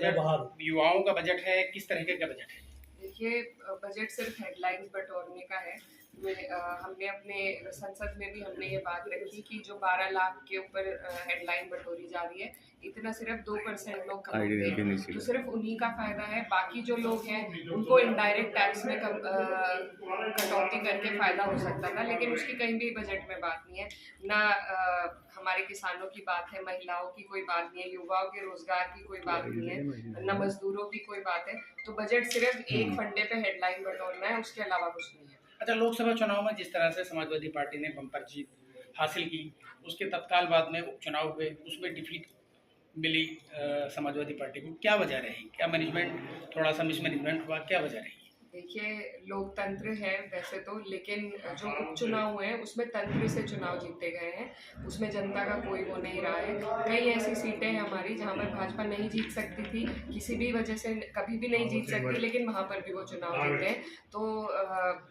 Budget युवाओं का budget है, किस तरीके का बजट है? देखिए, बजट सिर्फ हेडलाइंस बटोरने का है। हमने अपने संसद में भी हमने ये बात रखी कि जो 12 लाख के ऊपर हेडलाइन बटोरी जा रही है, इतना सिर्फ 2% लोग कमाते हैं, तो सिर्फ उन्हीं का फायदा है। बाकी जो लोग हैं उनको इनडायरेक्ट टैक्स में कटौती करके फायदा हो सकता था, लेकिन उसकी कहीं भी बजट में बात नहीं है। ना हमारे किसानों की बात है, महिलाओं की कोई बात नहीं है, युवाओं के रोजगार की कोई बात नहीं है, न मजदूरों की कोई बात है। तो बजट सिर्फ एक फंडे पे हेडलाइन बटोरना है, उसके अलावा कुछ नहीं है। अच्छा, लोकसभा चुनाव में जिस तरह से समाजवादी पार्टी ने बम्पर जीत हासिल की, उसके तत्काल बाद में उपचुनाव हुए, उसमें डिफीट मिली समाजवादी पार्टी को, क्या वजह रही? क्या मैनेजमेंट थोड़ा सा मिसमैनेजमेंट हुआ, क्या वजह रही? देखिए, लोकतंत्र है वैसे तो, लेकिन जो उपचुनाव हुए हैं उसमें तंत्र से चुनाव जीते गए हैं, उसमें जनता का कोई वो नहीं रहा है। कई ऐसी सीटें हैं हमारी जहां पर भाजपा नहीं जीत सकती थी, किसी भी वजह से कभी भी नहीं जीत सकती, लेकिन वहां पर भी वो चुनाव जीते हैं। तो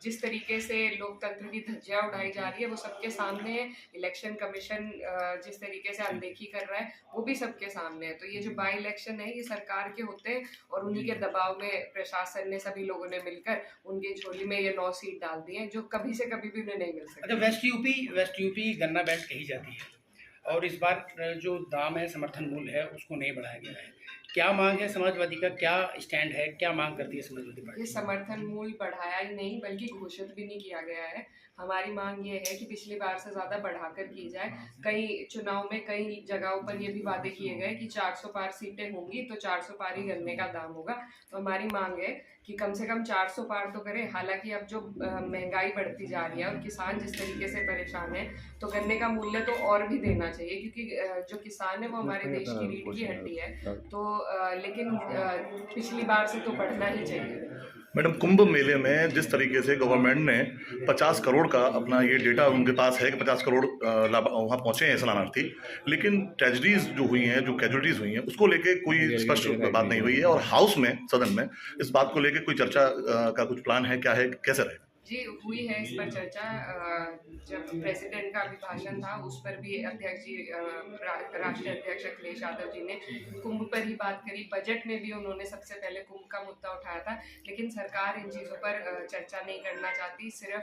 जिस तरीके से लोकतंत्र की धज्जियां उड़ाई जा रही है वो सबके सामने है। इलेक्शन कमीशन जिस तरीके से अनदेखी कर रहा है वो भी सबके सामने है। तो ये जो बाई इलेक्शन है ये सरकार के होते हैं, और उन्हीं के दबाव में प्रशासन ने, सभी लोगों ने मिलकर उनकी झोली में ये 9 सीट डाल दी है, जो कभी से कभी भी उन्हें नहीं मिल सकती। अच्छा, वेस्ट यूपी गन्ना बेल्ट कही जाती है, और इस बार जो दाम है, समर्थन मूल्य है, उसको नहीं बढ़ाया गया है। क्या मांग है समाजवादी का, क्या स्टैंड है, क्या मांग करती है समाजवादी पार्टी? ये समर्थन मूल्य बढ़ाया ही नहीं बल्कि घोषित भी नहीं किया गया है। हमारी मांग ये है कि पिछली बार से ज्यादा बढ़ाकर की जाए। कई चुनाव में कई जगहों पर ये भी वादे किए गए कि 400 पार सीटें होंगी तो 400 पार ही गन्ने का दाम होगा। तो हमारी मांग है कि कम से कम 400 पार तो करें। हालांकि अब जो महंगाई बढ़ती जा रही है और किसान जिस तरीके से परेशान है, तो गन्ने का मूल्य तो और भी देना चाहिए, क्योंकि जो किसान है वो हमारे देश की रीढ़ की हड्डी है। तो लेकिन पिछली बार से तो बढ़ना ही चाहिए। मैडम, कुंभ मेले में जिस तरीके से गवर्नमेंट ने 50 करोड़ का अपना ये डेटा उनके पास है कि 50 करोड़ वहाँ पहुंचे हैं शरणार्थी, लेकिन ट्रेजिडीज जो हुई हैं, जो कैजुअलिटीज हुई हैं, उसको लेके कोई स्पष्ट बात नहीं हुई है। और हाउस में, सदन में इस बात को लेके कोई चर्चा का कुछ प्लान है? क्या है, कैसे रहेगा? जी, हुई है इस पर चर्चा। जब प्रेसिडेंट का अभिभाषण था उस पर भी अध्यक्ष जी, राष्ट्रीय अध्यक्ष अखिलेश यादव जी ने कुंभ पर ही बात करी। बजट में भी उन्होंने सबसे पहले कुंभ का मुद्दा उठाया था, लेकिन सरकार इन चीज़ों पर चर्चा नहीं करना चाहती, सिर्फ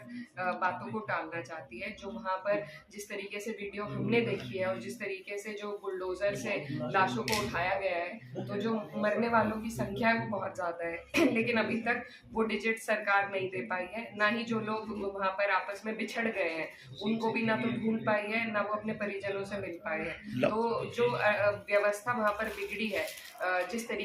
बातों को टालना चाहती है। जो वहाँ पर जिस तरीके से वीडियो हमने देखी है और जिस तरीके से जो बुलडोजर से लाशों को उठाया गया है, तो जो मरने वालों की संख्या है वो बहुत ज़्यादा है लेकिन अभी तक वो डिजिट सरकार नहीं दे पाई है। ना ही जो लोग वहाँ पर आपस में बिछड़ गए हैं उनको भी ना तो ढूंढ पाई है, ना वो अपने परिजनों से मिल पाए हैं। तो जो व्यवस्था वहाँ पर बिगड़ी है, जिस तरीके